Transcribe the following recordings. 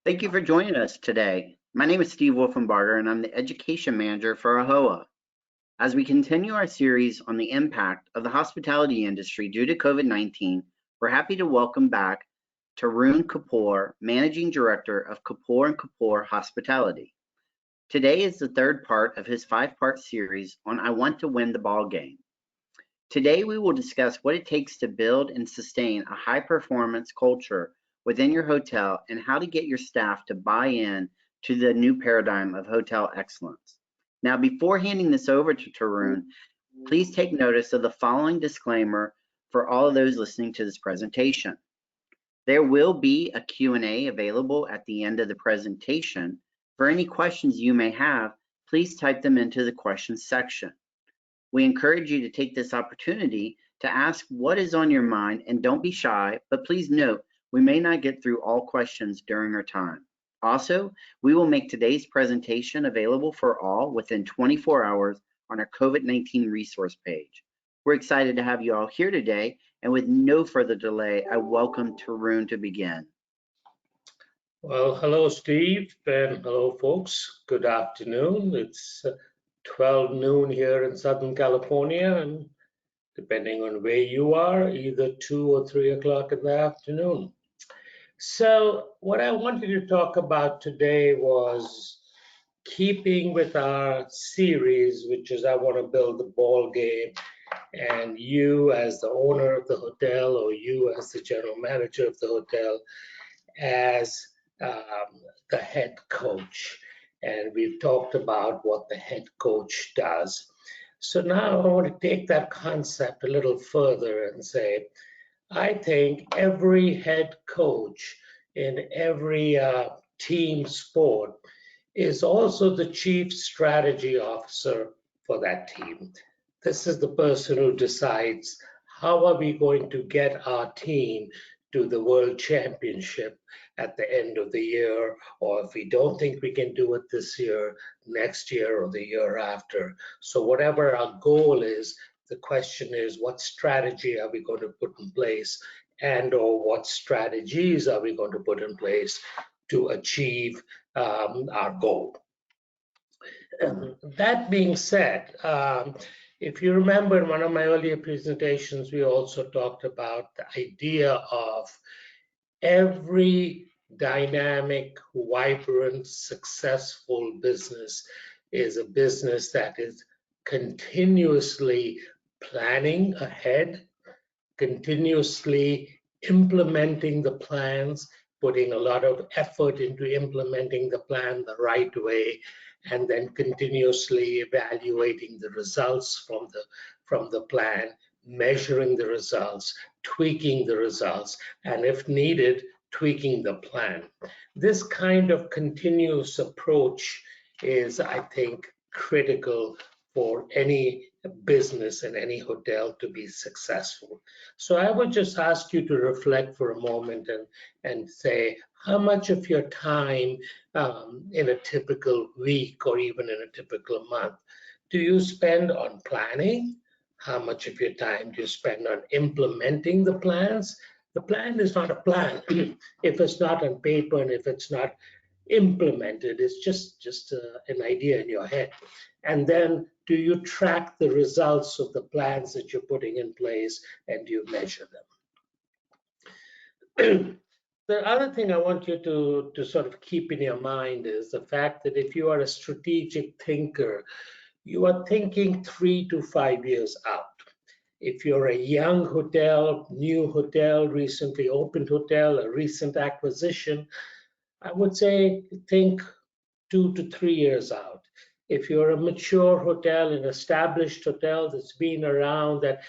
Thank you for joining us today. My name is Steve Wolfenbarger, and I'm the Education Manager for AHOA. As we continue our series on the impact of the hospitality industry due to COVID-19, we're happy to welcome back Tarun Kapoor, Managing Director of Kapoor & Kapoor Hospitality. Today is the third part of his 5-part series on I Want to Win the Ball Game. Today we will discuss what it takes to build and sustain a high-performance culture within your hotel and how to get your staff to buy in to the new paradigm of hotel excellence. Now, before handing this over to Tarun, please take notice of the following disclaimer for all of those listening to this presentation. There will be a Q&A available at the end of the presentation. For any questions you may have, please type them into the questions section. We encourage you to take this opportunity to ask what is on your mind, and don't be shy, but please note we may not get through all questions during our time. Also, we will make today's presentation available for all within 24 hours on our COVID-19 resource page. We're excited to have you all here today, and with no further delay, I welcome Tarun to begin. Well, hello, Steve, and hello, folks. Good afternoon. It's 12 noon here in Southern California, and depending on where you are, either 2 or 3 o'clock in the afternoon. So what I wanted to talk about today was keeping with our series, which is I want to build the ball game, and you as the owner of the hotel or you as the general manager of the hotel as the head coach. And we've talked about what the head coach does. So now I want to take that concept a little further and say, I think every head coach in every team sport is also the chief strategy officer for that team. This is the person who decides how are we going to get our team to the World Championship at the end of the year, or if we don't think we can do it this year, next year or the year after. So whatever our goal is, the question is what strategy are we going to put in place, and or what strategies are we going to put in place to achieve our goal. That being said, if you remember in one of my earlier presentations, we also talked about the idea of every dynamic, vibrant, successful business is a business that is continuously planning ahead, continuously implementing the plans, putting a lot of effort into implementing the plan the right way, and then continuously evaluating the results from the plan, measuring the results, tweaking the results, and if needed, tweaking the plan. This kind of continuous approach is, I think, critical for any business and any hotel to be successful. So I would just ask you to reflect for a moment and say, how much of your time in a typical week or even in a typical month do you spend on planning? How much of your time do you spend on implementing the plans? The plan is not a plan if it's not on paper and if it's not implemented. It's just an idea in your head. And then do you track the results of the plans that you're putting in place, and do you measure them? The other thing I want you to sort of keep in your mind is the fact that if you are a strategic thinker, you are thinking 3 to 5 years out. If you're a young hotel, new hotel, recently opened hotel, a recent acquisition, I would say think 2 to 3 years out. If you're a mature hotel, an established hotel that's been around, that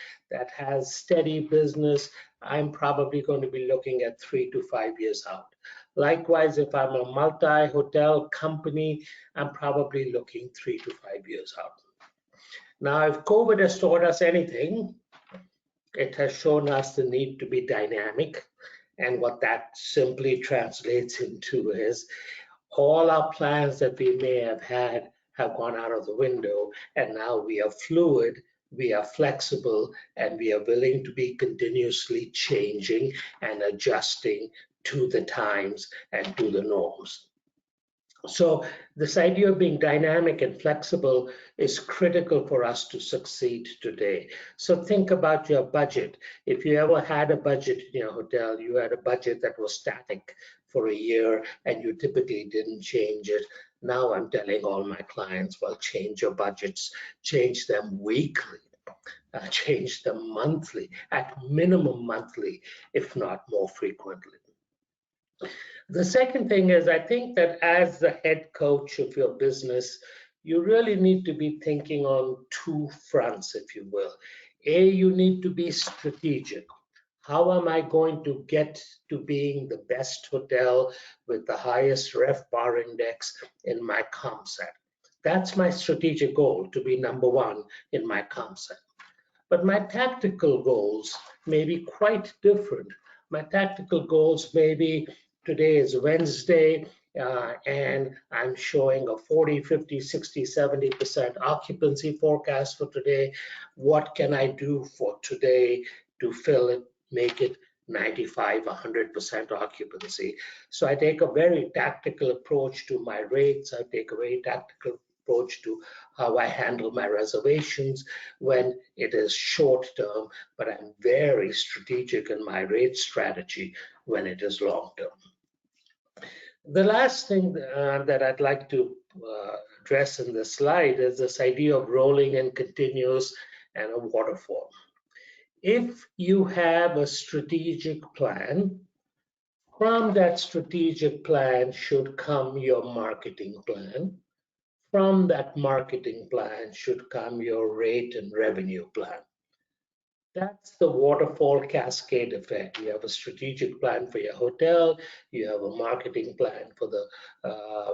has steady business, I'm probably going to be looking at 3 to 5 years out. Likewise, if I'm a multi-hotel company, I'm probably looking 3 to 5 years out. Now, if COVID has taught us anything, it has shown us the need to be dynamic. And what that simply translates into is all our plans that we may have had have gone out of the window, and now we are fluid we are flexible, and we are willing to be continuously changing and adjusting to the times and to the norms. So this idea of being dynamic and flexible is critical for us to succeed today. So think about your budget. If you ever had a budget in your hotel, you had a budget that was static for a year and you typically didn't change it. Now I'm telling all my clients, well, change your budgets, change them weekly, change them monthly, at minimum monthly, if not more frequently. The second thing is, I think that as the head coach of your business, you really need to be thinking on two fronts, if you will. A, you need to be strategic. How am I going to get to being the best hotel with the highest RevPAR index in my comp set? That's my strategic goal, to be number one in my comp set. But my tactical goals may be quite different. My tactical goals may be today is Wednesday and I'm showing a 40, 50, 60, 70% occupancy forecast for today. What can I do for today to fill it, make it 95, 100% occupancy? So I take a very tactical approach to my rates. I take a very tactical approach to how I handle my reservations when it is short term, but I'm very strategic in my rate strategy when it is long term. The last thing that I'd like to address in this slide is this idea of rolling and continuous and a waterfall. If you have a strategic plan, from that strategic plan should come your marketing plan. From that marketing plan should come your rate and revenue plan. That's the waterfall cascade effect. You have a strategic plan for your hotel, you have a marketing plan for the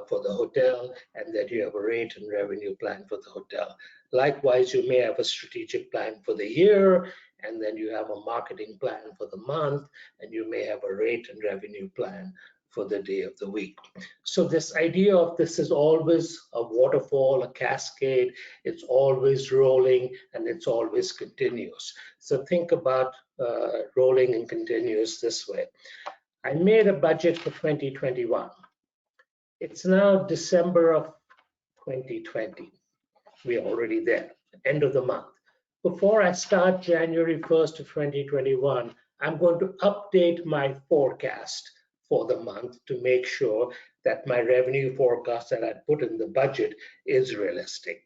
hotel, and then you have a rate and revenue plan for the hotel. Likewise, you may have a strategic plan for the year, and then you have a marketing plan for the month, and you may have a rate and revenue plan for the day of the week. So this idea of this is always a waterfall, a cascade, it's always rolling and it's always continuous. So think about rolling and continuous this way. I made a budget for 2021. It's now December of 2020. We're already there, end of the month. Before I start January 1st of 2021, I'm going to update my forecast for the month to make sure that my revenue forecast that I put in the budget is realistic.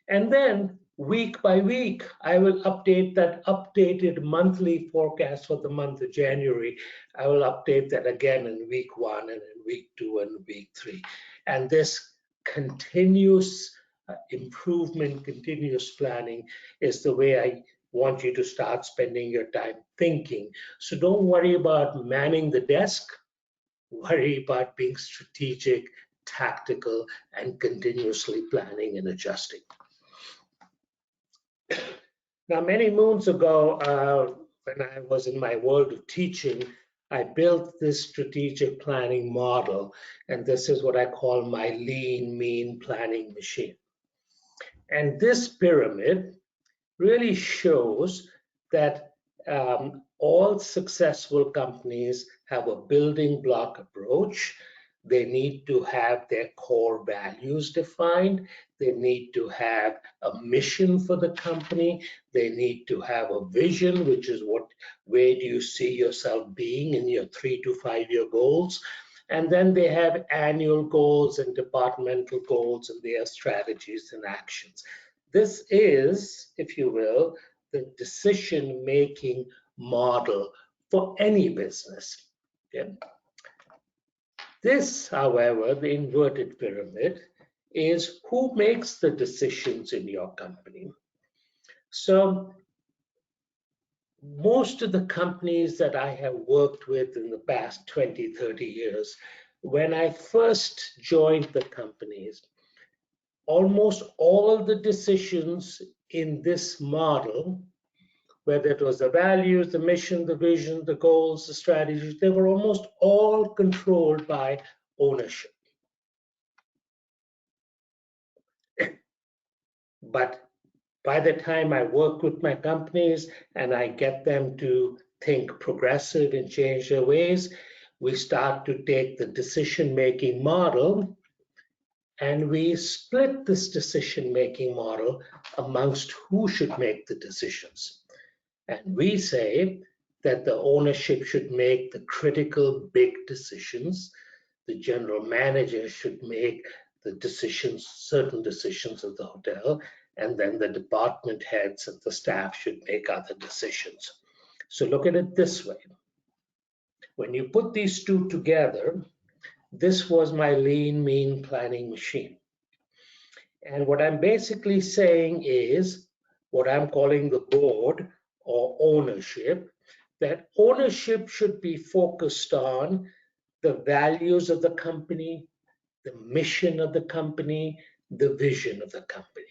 And then week by week, I will update that updated monthly forecast for the month of January. I will update that again in week 1 and in week 2 and week 3. And this continuous improvement, continuous planning is the way I want you to start spending your time thinking. So don't worry about manning the desk. Worry about being strategic, tactical, and continuously planning and adjusting. Now, many moons ago, when I was in my world of teaching, I built this strategic planning model, and this is what I call my lean, mean planning machine. And this pyramid really shows that all successful companies have a building block approach. They need to have their core values defined. They need to have a mission for the company. They need to have a vision, which is where do you see yourself being in your 3 to 5 year goals. And then they have annual goals and departmental goals, and they have strategies and actions. This is, if you will, the decision-making model for any business. Okay? This, however, the inverted pyramid, is who makes the decisions in your company. So most of the companies that I have worked with in the past 20, 30 years, when I first joined the companies, almost all of the decisions in this model, whether it was the values, the mission, the vision, the goals, the strategies, they were almost all controlled by ownership. But By the time I work with my companies and I get them to think progressive and change their ways, we start to take the decision-making model and we split this decision-making model amongst who should make the decisions. And we say that the ownership should make the critical big decisions. The general manager should make the decisions, certain decisions of the hotel, and then the department heads and the staff should make other decisions. So look at it this way. When you put these two together, this was my lean, mean planning machine. And what I'm basically saying is what I'm calling the board or ownership, that ownership should be focused on the values of the company, the mission of the company, the vision of the company.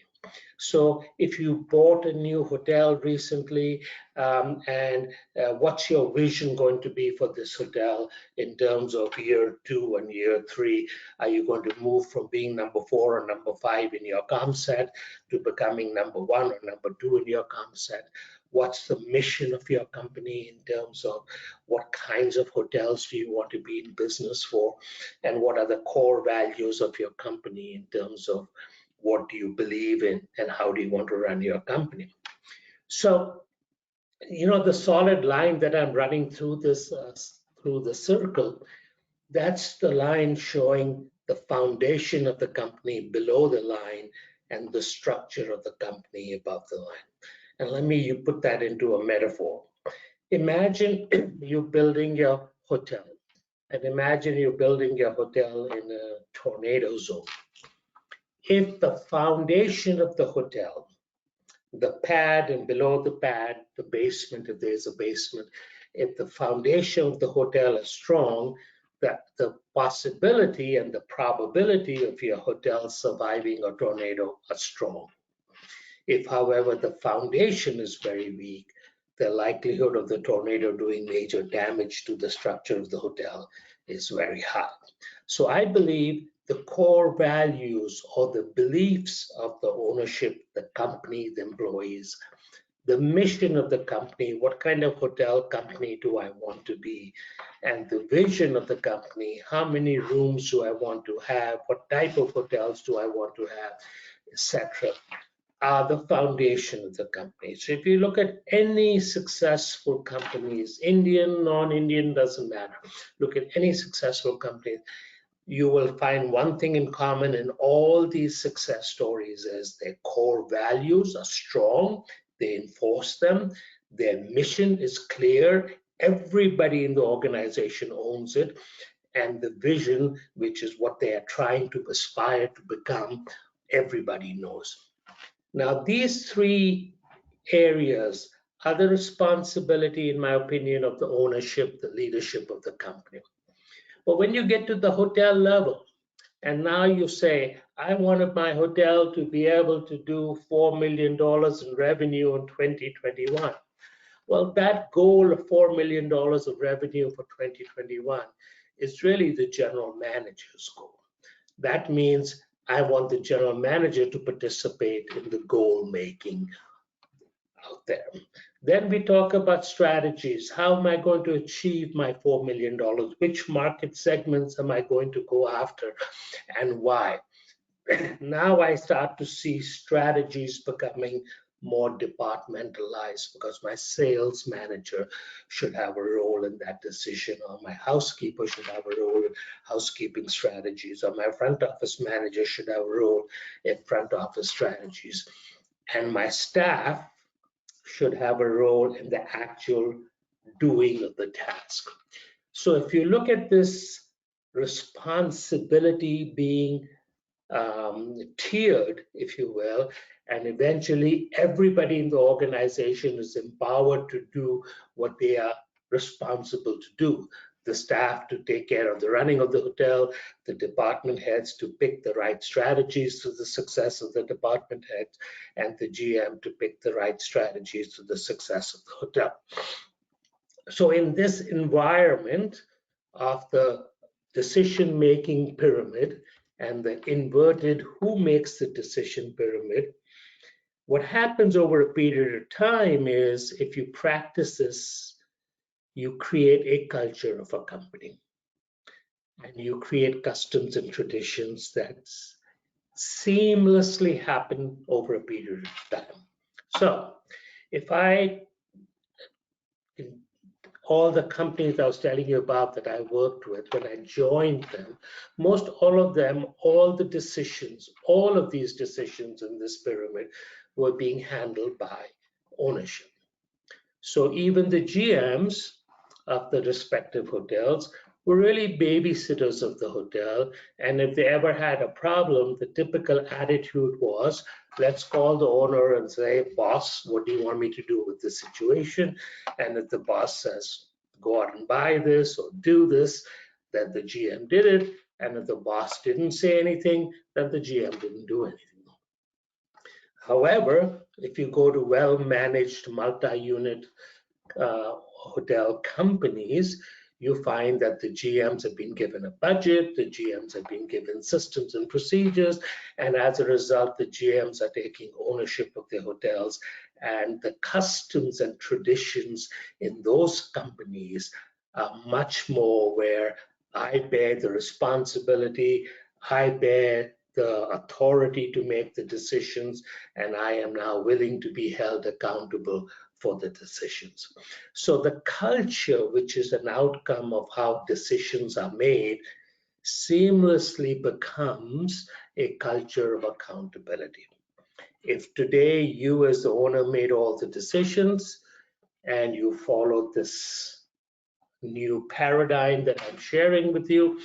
So if you bought a new hotel recently, and what's your vision going to be for this hotel in terms of year 2 and year 3? Are you going to move from being number 4 or number 5 in your comp set to becoming number 1 or number 2 in your comp set? What's the mission of your company in terms of what kinds of hotels do you want to be in business for? And what are the core values of your company in terms of what do you believe in and how do you want to run your company? So, the solid line that I'm running through this, through the circle, that's the line showing the foundation of the company below the line and the structure of the company above the line. And let me put that into a metaphor. Imagine you building your hotel, and imagine you're building your hotel in a tornado zone. If the foundation of the hotel, the pad and below the pad, the basement, if there's a basement, if the foundation of the hotel is strong, that the possibility and the probability of your hotel surviving a tornado are strong. If, however, the foundation is very weak, the likelihood of the tornado doing major damage to the structure of the hotel is very high. So I believe the core values or the beliefs of the ownership, the company, the employees, the mission of the company, what kind of hotel company do I want to be, and the vision of the company, how many rooms do I want to have, what type of hotels do I want to have, etc., are the foundation of the company. So if you look at any successful companies, Indian, non-Indian, doesn't matter. Look at any successful company, you will find one thing in common in all these success stories is their core values are strong, they enforce them, their mission is clear, everybody in the organization owns it, and the vision, which is what they are trying to aspire to become, everybody knows. Now, these three areas are the responsibility, in my opinion, of the ownership, the leadership of the company. But when you get to the hotel level, and now you say, I wanted my hotel to be able to do $4 million in revenue in 2021. Well, that goal of $4 million of revenue for 2021 is really the general manager's goal. That means I want the general manager to participate in the goal making out there. Then we talk about strategies. How am I going to achieve my $4 million? Which market segments am I going to go after and why? Now I start to see strategies becoming more departmentalized because my sales manager should have a role in that decision, or my housekeeper should have a role in housekeeping strategies, or my front office manager should have a role in front office strategies, and my staff should have a role in the actual doing of the task. So if you look at this responsibility being tiered, if you will, and eventually everybody in the organization is empowered to do what they are responsible to do. The staff to take care of the running of the hotel, the department heads to pick the right strategies to the success of the department heads, and the GM to pick the right strategies to the success of the hotel. So in this environment of the decision-making pyramid and the inverted who makes the decision pyramid, What happens over a period of time is if you practice this, you create a culture of a company and you create customs and traditions that seamlessly happen over a period of time. So if in all the companies I was telling you about that I worked with, when I joined them, most all of them, all the decisions, all of these decisions in this pyramid were being handled by ownership. So even the GMs of the respective hotels were really babysitters of the hotel. And if they ever had a problem, the typical attitude was, let's call the owner and say, boss, what do you want me to do with this situation? And if the boss says, go out and buy this or do this, then the GM did it. And if the boss didn't say anything, then the GM didn't do anything. However, if you go to well-managed multi-unit hotel companies, you find that the GMs have been given a budget, the GMs have been given systems and procedures, and as a result, the GMs are taking ownership of their hotels, and the customs and traditions in those companies are much more where I bear the responsibility, I bear the authority to make the decisions, and I am now willing to be held accountable for the decisions. So the culture, which is an outcome of how decisions are made, seamlessly becomes a culture of accountability. If today you as the owner made all the decisions and you followed this new paradigm that I'm sharing with you,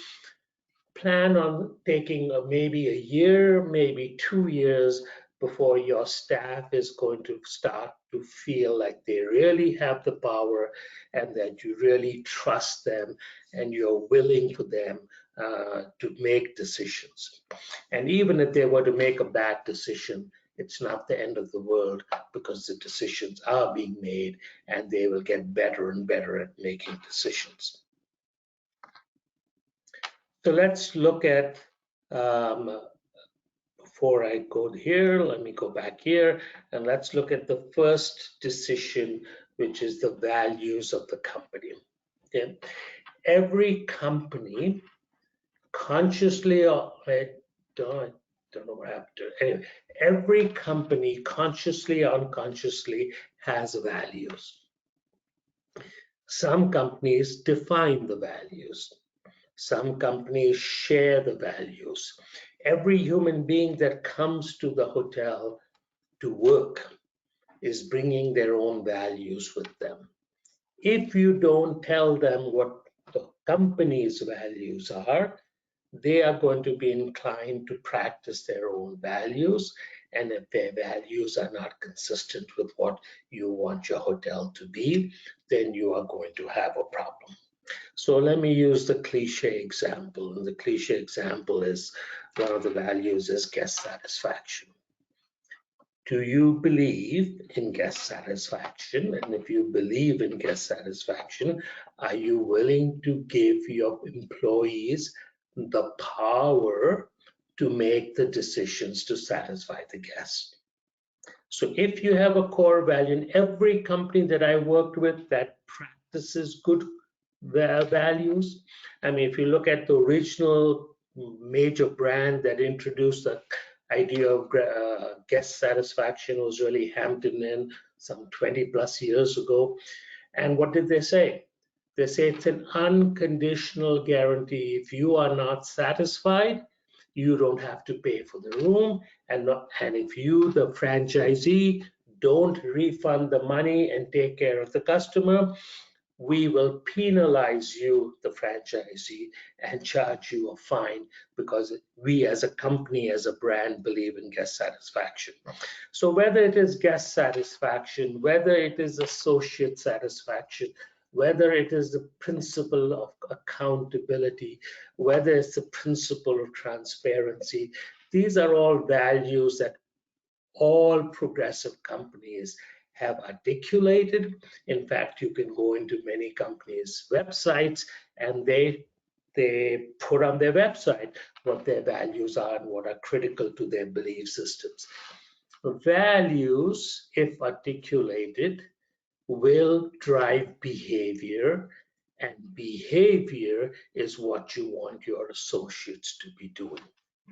plan on taking maybe a year, maybe 2 years before your staff is going to start to feel like they really have the power and that you really trust them and you're willing for them to make decisions. And even if they were to make a bad decision, it's not the end of the world because the decisions are being made and they will get better and better at making decisions. So let's look at, before I go here, let me go back here, and let's look at the first decision, which is the values of the company. Okay. Every company consciously, I don't know what happened to it. Anyway, every company consciously or unconsciously has values. Some companies define the values. Some companies share the values. Every human being that comes to the hotel to work is bringing their own values with them. If you don't tell them what the company's values are, they are going to be inclined to practice their own values. And if their values are not consistent with what you want your hotel to be, then you are going to have a problem. So let me use the cliche example. And the cliche example is one of the values is guest satisfaction. Do you believe in guest satisfaction? And if you believe in guest satisfaction, are you willing to give your employees the power to make the decisions to satisfy the guest? So if you have a core value, in every company that I worked with that practices good values, I mean, if you look at the original major brand that introduced the idea of guest satisfaction was really Hampton Inn some 20 plus years ago. And what did they say? They say it's an unconditional guarantee. If you are not satisfied, you don't have to pay for the room. And if you, the franchisee, don't refund the money and take care of the customer, we will penalize you, the franchisee, and charge you a fine because we as a company, as a brand, believe in guest satisfaction. So whether it is guest satisfaction, whether it is associate satisfaction, whether it is the principle of accountability, whether it's the principle of transparency, these are all values that all progressive companies have articulated. In fact, you can go into many companies' websites and they put on their website what their values are and what are critical to their belief systems. Values, if articulated, will drive behavior, and behavior is what you want your associates to be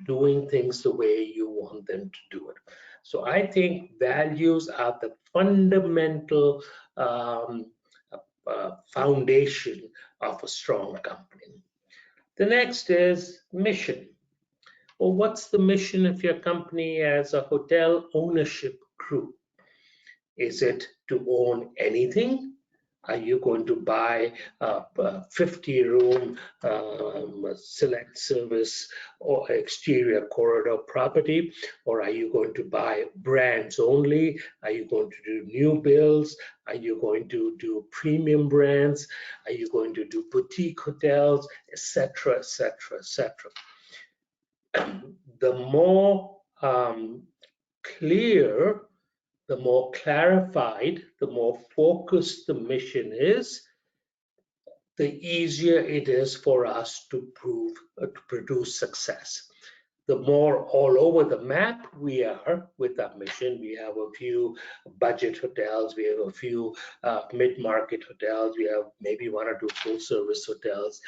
doing things the way you want them to do it. So I think values are the fundamental foundation of a strong company. The next is mission. Well, what's the mission of your company as a hotel ownership group? Is it to own anything? Are you going to buy a 50-room select service or exterior corridor property? Or are you going to buy brands only? Are you going to do new builds? Are you going to do premium brands? Are you going to do boutique hotels, etc., etc., etc.? The more clear, the more clarified, the more focused the mission is, the easier it is for us to produce success. The more all over the map we are with our mission, we have a few budget hotels, we have a few mid-market hotels, we have maybe one or two full-service hotels.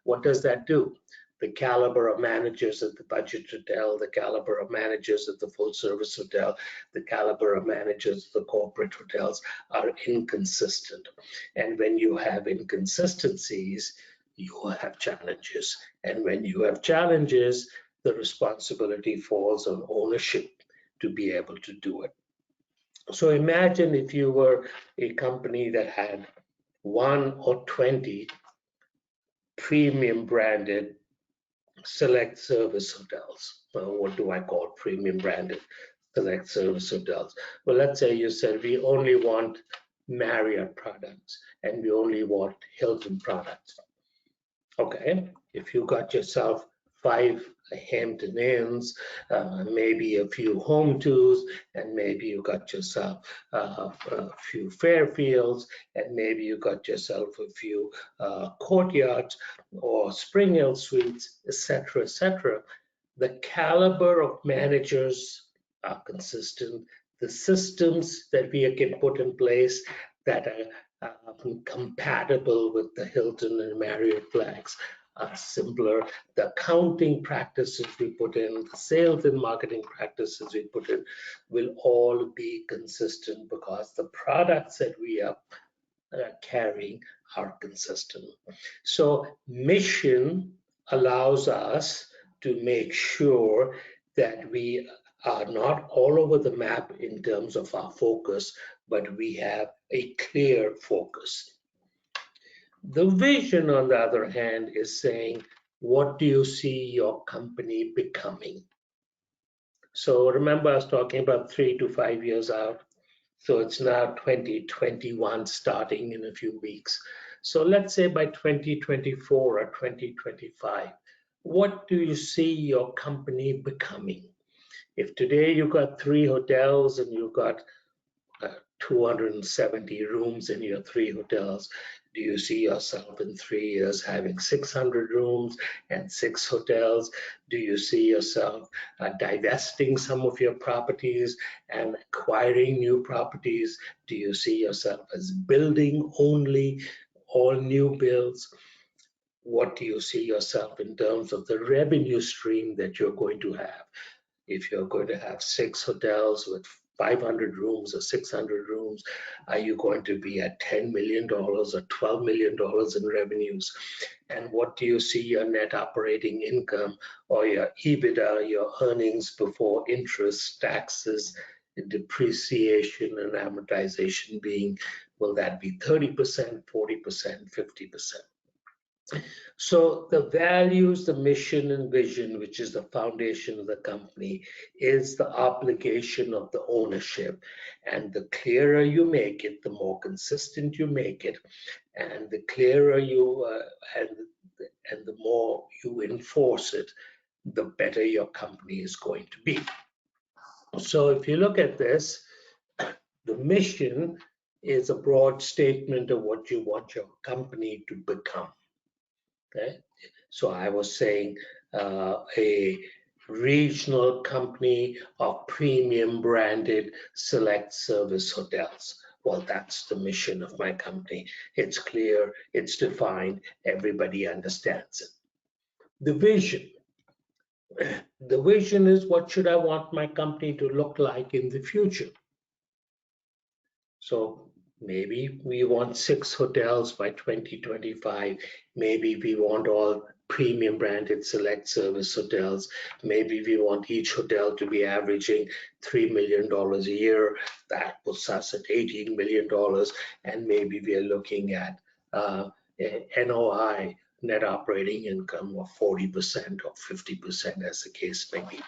What does that do? The caliber of managers at the budget hotel, the caliber of managers at the full-service hotel, the caliber of managers at the corporate hotels are inconsistent. And when you have inconsistencies, you have challenges. And when you have challenges, the responsibility falls on ownership to be able to do it. So imagine if you were a company that had 1 or 20 premium branded select service hotels. What do I call premium branded select service hotels? Well, let's say you said we only want Marriott products and we only want Hilton products. Okay, if you got yourself 5 Hampton Inns, maybe a few Home2s, and maybe you got yourself a few Fairfields, and maybe you got yourself a few Courtyards or Spring Hill Suites, etc., etc. The caliber of managers are consistent. The systems that we can put in place that are compatible with the Hilton and Marriott flags are simpler. The accounting practices we put in, the sales and marketing practices we put in will all be consistent because the products that we are carrying are consistent. So mission allows us to make sure that we are not all over the map in terms of our focus, but we have a clear focus. The vision, on the other hand, is saying, what do you see your company becoming? So remember, I was talking about 3 to 5 years out. So it's now 2021 starting in a few weeks. So let's say by 2024 or 2025, what do you see your company becoming? If today you got 3 hotels and you got 270 rooms in your 3 hotels, do you see yourself in 3 years having 600 rooms and 6 hotels? Do you see yourself divesting some of your properties and acquiring new properties? Do you see yourself as building only all new builds? What do you see yourself in terms of the revenue stream that you're going to have? If you're going to have 6 hotels with 500 rooms or 600 rooms, are you going to be at $10 million or $12 million in revenues? And what do you see your net operating income or your EBITDA, your earnings before interest, taxes, depreciation, and amortization being? Will that be 30%, 40%, 50%? So the values, the mission and vision, which is the foundation of the company, is the obligation of the ownership. And the clearer you make it, the more consistent you make it, and the clearer you and the more you enforce it, the better your company is going to be. So if you look at this, the mission is a broad statement of what you want your company to become. Okay, so I was saying a regional company of premium branded select service hotels. Well, that's the mission of my company. It's clear, it's defined, everybody understands it. The vision. The vision is, what should I want my company to look like in the future? So maybe we want 6 hotels by 2025. Maybe we want all premium branded select service hotels. Maybe we want each hotel to be averaging $3 million a year. That puts us at $18 million. And maybe we are looking at NOI, net operating income, of 40% or 50%, as the case may be.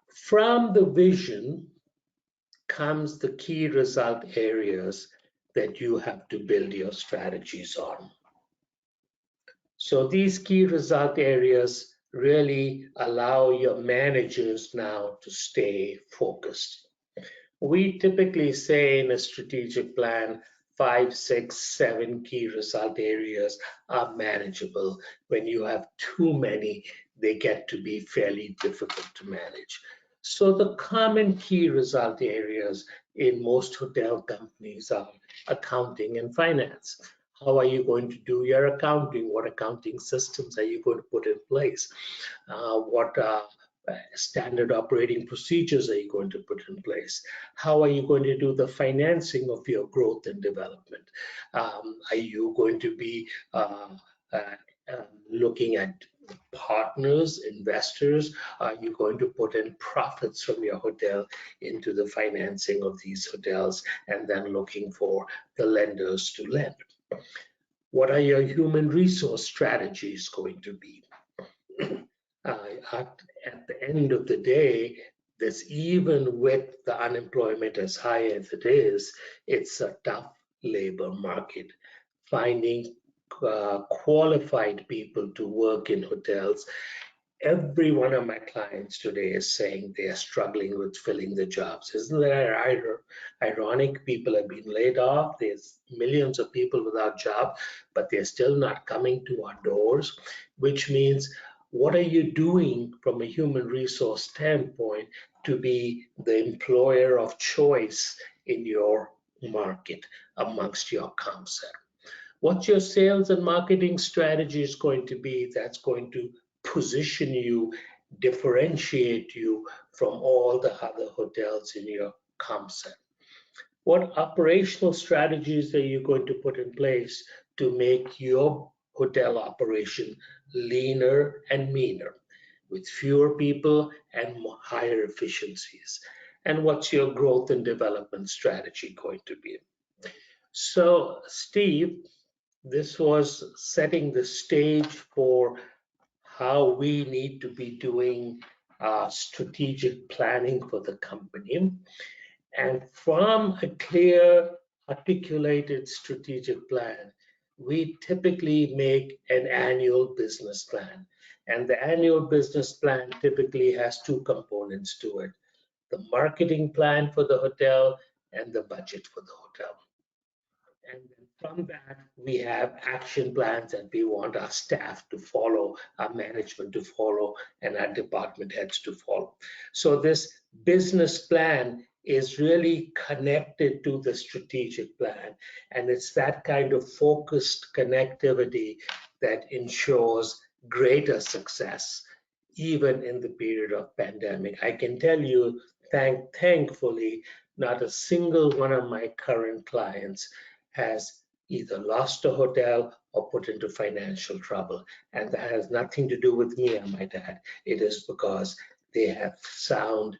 From the vision comes the key result areas that you have to build your strategies on. So these key result areas really allow your managers now to stay focused. We typically say in a strategic plan, 5, 6, 7 key result areas are manageable. When you have too many, they get to be fairly difficult to manage. So the common key result areas in most hotel companies are accounting and finance. How are you going to do your accounting? What accounting systems are you going to put in place? What standard operating procedures are you going to put in place? How are you going to do the financing of your growth and development? Are you going to be looking at partners, investors? Are you going to put in profits from your hotel into the financing of these hotels and then looking for the lenders to lend? What are your human resource strategies going to be? At the end of the day, this, even with the unemployment as high as it is, it's a tough labor market. Finding qualified people to work in hotels. Every one of my clients today is saying they are struggling with filling the jobs. Isn't that ironic? People have been laid off. There's millions of people without jobs, but they're still not coming to our doors, which means, what are you doing from a human resource standpoint to be the employer of choice in your market amongst your comp set? What your sales and marketing strategy is going to be, that's going to position you, differentiate you from all the other hotels in your comp set. What operational strategies are you going to put in place to make your hotel operation leaner and meaner, with fewer people and higher efficiencies? And what's your growth and development strategy going to be? So, Steve, this was setting the stage for how we need to be doing strategic planning for the company. And from a clear, articulated strategic plan, we typically make an annual business plan. And the annual business plan typically has 2 components to it: the marketing plan for the hotel and the budget for the hotel. And then from that, we have action plans that we want our staff to follow, our management to follow, and our department heads to follow. So this business plan is really connected to the strategic plan. And it's that kind of focused connectivity that ensures greater success, even in the period of pandemic. I can tell you, thankfully, not a single one of my current clients has either lost a hotel or put into financial trouble. And that has nothing to do with me, I might add. It is because they have sound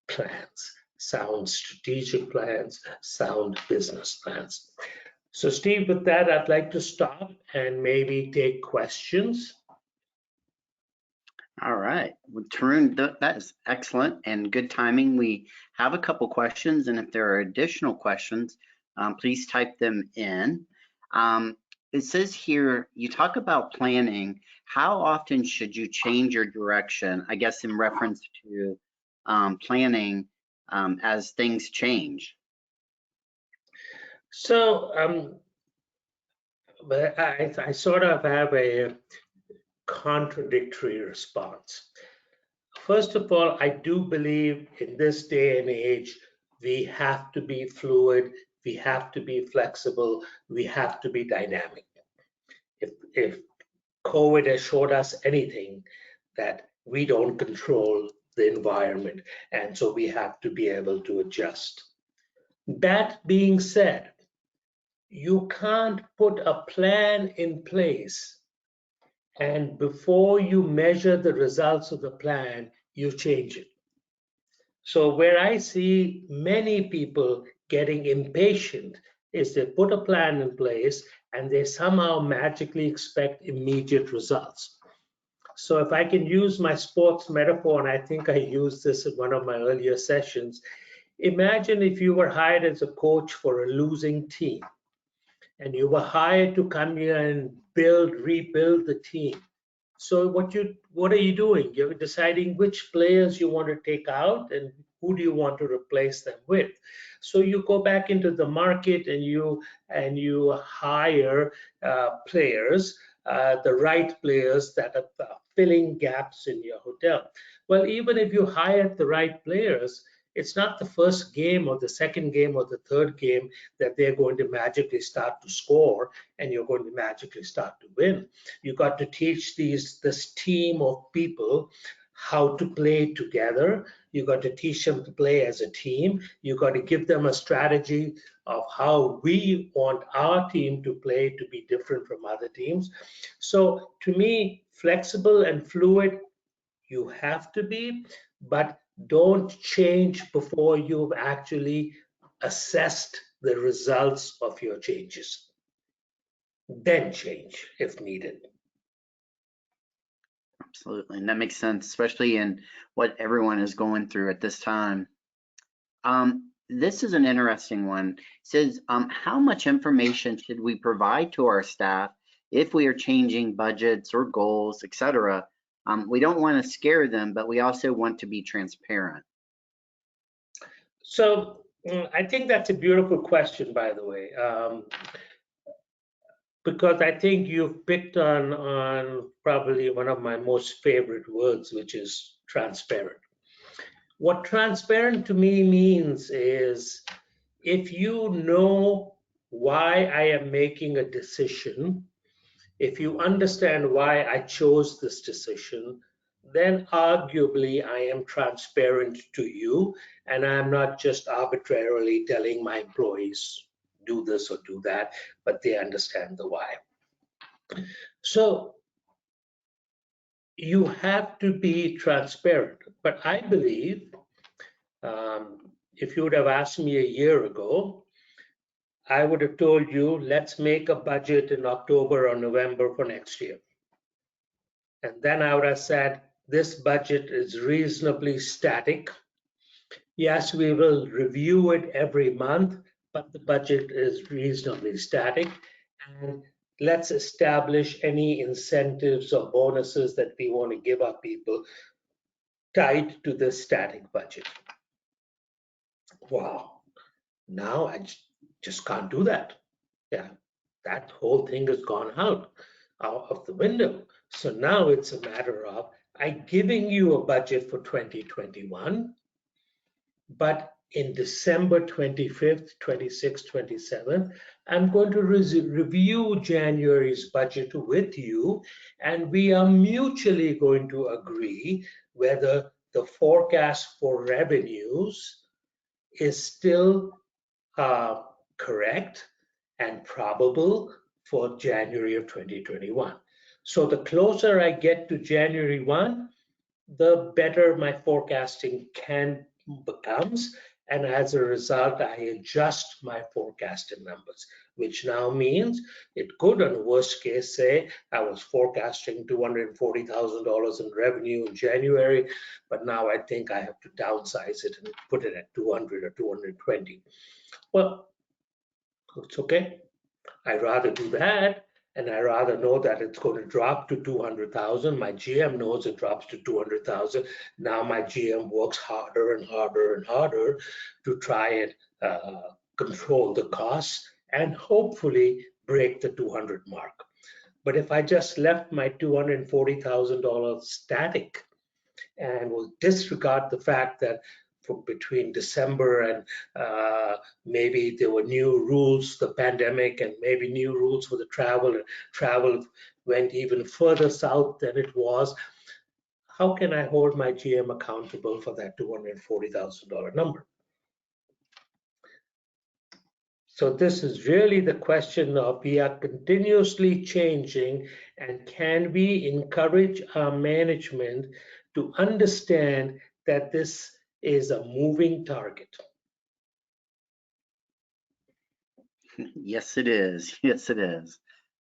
plans, sound strategic plans, sound business plans. So Steve, with that, I'd like to stop and maybe take questions. All right. Well, Tarun, that is excellent and good timing. We have a couple questions, and if there are additional questions, please type them in. It says here, you talk about planning. How often should you change your direction? I guess in reference to planning as things change. So, but I sort of have a contradictory response. First of all, I do believe in this day and age, we have to be fluid, we have to be flexible, we have to be dynamic. If COVID has showed us anything, that we don't control the environment, and so we have to be able to adjust. That being said, you can't put a plan in place and before you measure the results of the plan, you change it. So where I see many people getting impatient is they put a plan in place and they somehow magically expect immediate results. So if I can use my sports metaphor, and I think I used this in one of my earlier sessions, imagine if you were hired as a coach for a losing team and you were hired to come here and rebuild the team. So what are you doing? You're deciding which players you want to take out and who do you want to replace them with. So you go back into the market and you hire players, the right players that are filling gaps in your hotel. Well, even if you hired the right players, it's not the first game or the second game or the third game that they're going to magically start to score and you're going to magically start to win. You got to teach this team of people how to play together. You got to teach them to play as a team. You got to give them a strategy of how we want our team to play to be different from other teams. So to me, flexible and fluid, you have to be, but don't change before you've actually assessed the results of your changes. Then change if needed. Absolutely. And that makes sense, especially in what everyone is going through at this time. This is an interesting one. It says, how much information should we provide to our staff if we are changing budgets or goals, etc.? We don't want to scare them, but we also want to be transparent. So I think that's a beautiful question, by the way, because I think you've picked on probably one of my most favorite words, which is transparent. What transparent to me means is if you know why I am making a decision, if you understand why I chose this decision, then arguably I am transparent to you and I'm not just arbitrarily telling my employees do this or do that, but they understand the why. So you have to be transparent, but I believe if you would have asked me a year ago, I would have told you, let's make a budget in October or November for next year. And then I would have said, this budget is reasonably static. Yes, we will review it every month, but the budget is reasonably static. And let's establish any incentives or bonuses that we want to give our people tied to this static budget. Wow, now I just can't do that. Yeah, that whole thing has gone out of the window. So now it's a matter of I'm giving you a budget for 2021, but in December 25th, 26th, 27th, I'm going to review January's budget with you, and we are mutually going to agree whether the forecast for revenues is still correct and probable for January of 2021. So the closer I get to January 1, the better my forecasting becomes. And as a result, I adjust my forecasted numbers, which now means it could, on the worst case, say I was forecasting $240,000 in revenue in January, but now I think I have to downsize it and put it at 200 or 220. Well, it's okay. I'd rather do that, and I rather know that it's going to drop to 200,000. My GM knows it drops to 200,000. Now my GM works harder and harder and harder to try and control the costs and hopefully break the 200 mark. But if I just left my $240,000 static and will disregard the fact that between December and maybe there were new rules, the pandemic, and maybe new rules for the travel, and travel went even further south than it was, how can I hold my GM accountable for that $240,000 number? So this is really the question of we are continuously changing, and can we encourage our management to understand that this is a moving target? Yes, it is. Yes, it is.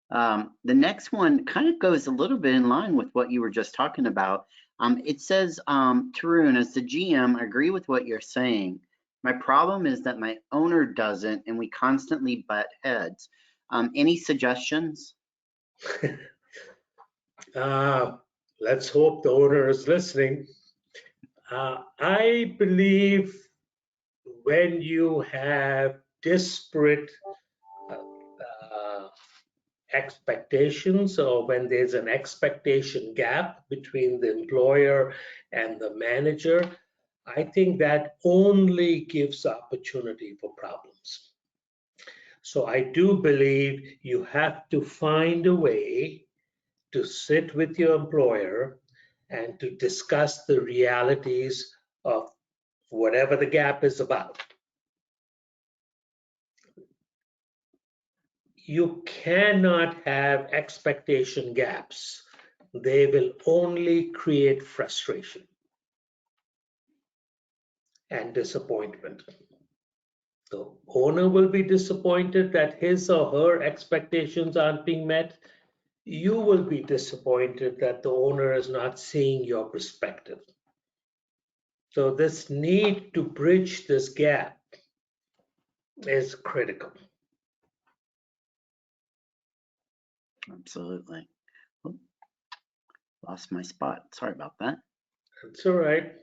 The next one kind of goes a little bit in line with what you were just talking about. It says, Tarun, as the GM, I agree with what you're saying. My problem is that my owner doesn't, and we constantly butt heads. Any suggestions? Let's hope the owner is listening. I believe when you have disparate expectations, or when there's an expectation gap between the employer and the manager, I think that only gives opportunity for problems. So I do believe you have to find a way to sit with your employer and to discuss the realities of whatever the gap is about. You cannot have expectation gaps. They will only create frustration and disappointment. The owner will be disappointed that his or her expectations aren't being met. You will be disappointed that the owner is not seeing your perspective. So this need to bridge this gap is critical. Absolutely. Oh, lost my spot. Sorry about that. That's all right.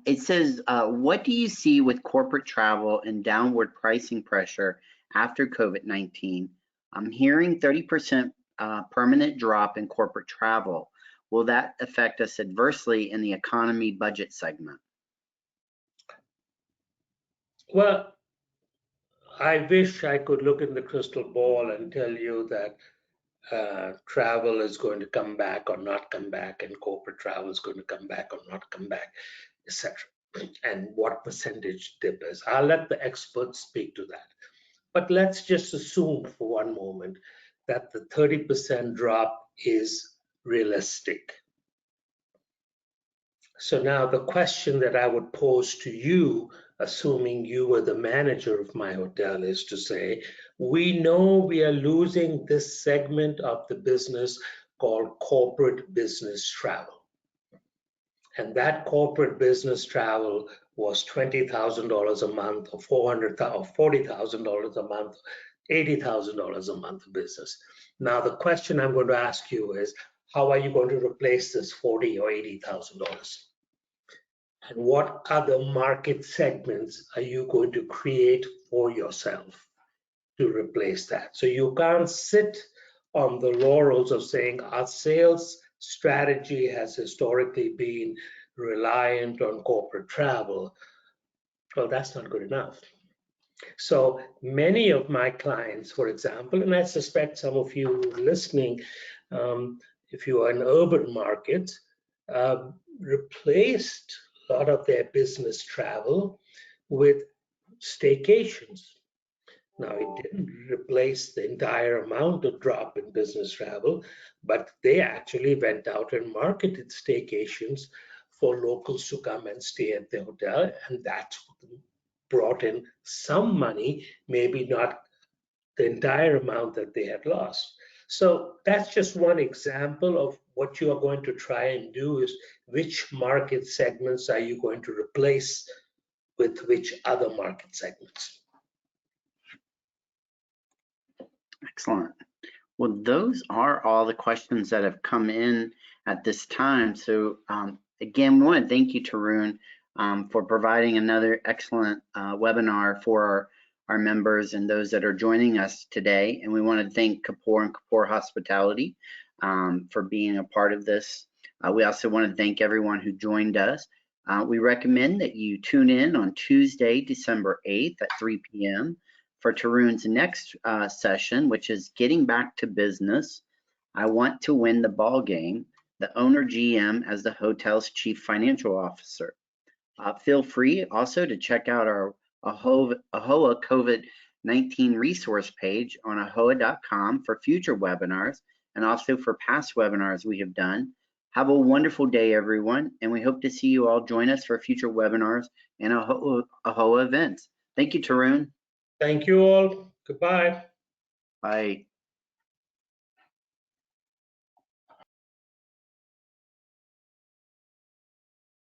It says, what do you see with corporate travel and downward pricing pressure after COVID-19? I'm hearing 30% permanent drop in corporate travel. Will that affect us adversely in the economy budget segment? Well, I wish I could look in the crystal ball and tell you that travel is going to come back or not come back, and corporate travel is going to come back or not come back, etc. And what percentage dip is. I'll let the experts speak to that. But let's just assume for one moment that the 30% drop is realistic. So now the question that I would pose to you, assuming you were the manager of my hotel, is to say, we know we are losing this segment of the business called corporate business travel. And that corporate business travel was $20,000 a month, or $40,000 a month, $80,000 a month of business. Now the question I'm going to ask you is, how are you going to replace this $40,000 or $80,000? And what other market segments are you going to create for yourself to replace that? So you can't sit on the laurels of saying our sales strategy has historically been reliant on corporate travel. Well, that's not good enough. So many of my clients, for example, and I suspect some of you listening, if you are in urban markets, replaced a lot of their business travel with staycations. Now, it didn't replace the entire amount of drop in business travel, but they actually went out and marketed staycations for locals to come and stay at the hotel, and that brought in some money, maybe not the entire amount that they had lost. So that's just one example of what you are going to try and do, is which market segments are you going to replace with which other market segments. Excellent. Well, those are all the questions that have come in at this time. So again, we want to thank you, Tarun, for providing another excellent webinar for our members and those that are joining us today. And we want to thank Kapoor and Kapoor Hospitality for being a part of this. We also want to thank everyone who joined us. We recommend that you tune in on Tuesday, December 8th at 3 p.m. for Tarun's next session, which is Getting Back to Business. I Want to Win the Ball Game, the owner GM as the hotel's chief financial officer. Feel free also to check out our AHOA COVID-19 resource page on ahoa.com for future webinars and also for past webinars we have done. Have a wonderful day, everyone, and we hope to see you all join us for future webinars and AHOA events. Thank you, Tarun. Thank you all. Goodbye. Bye.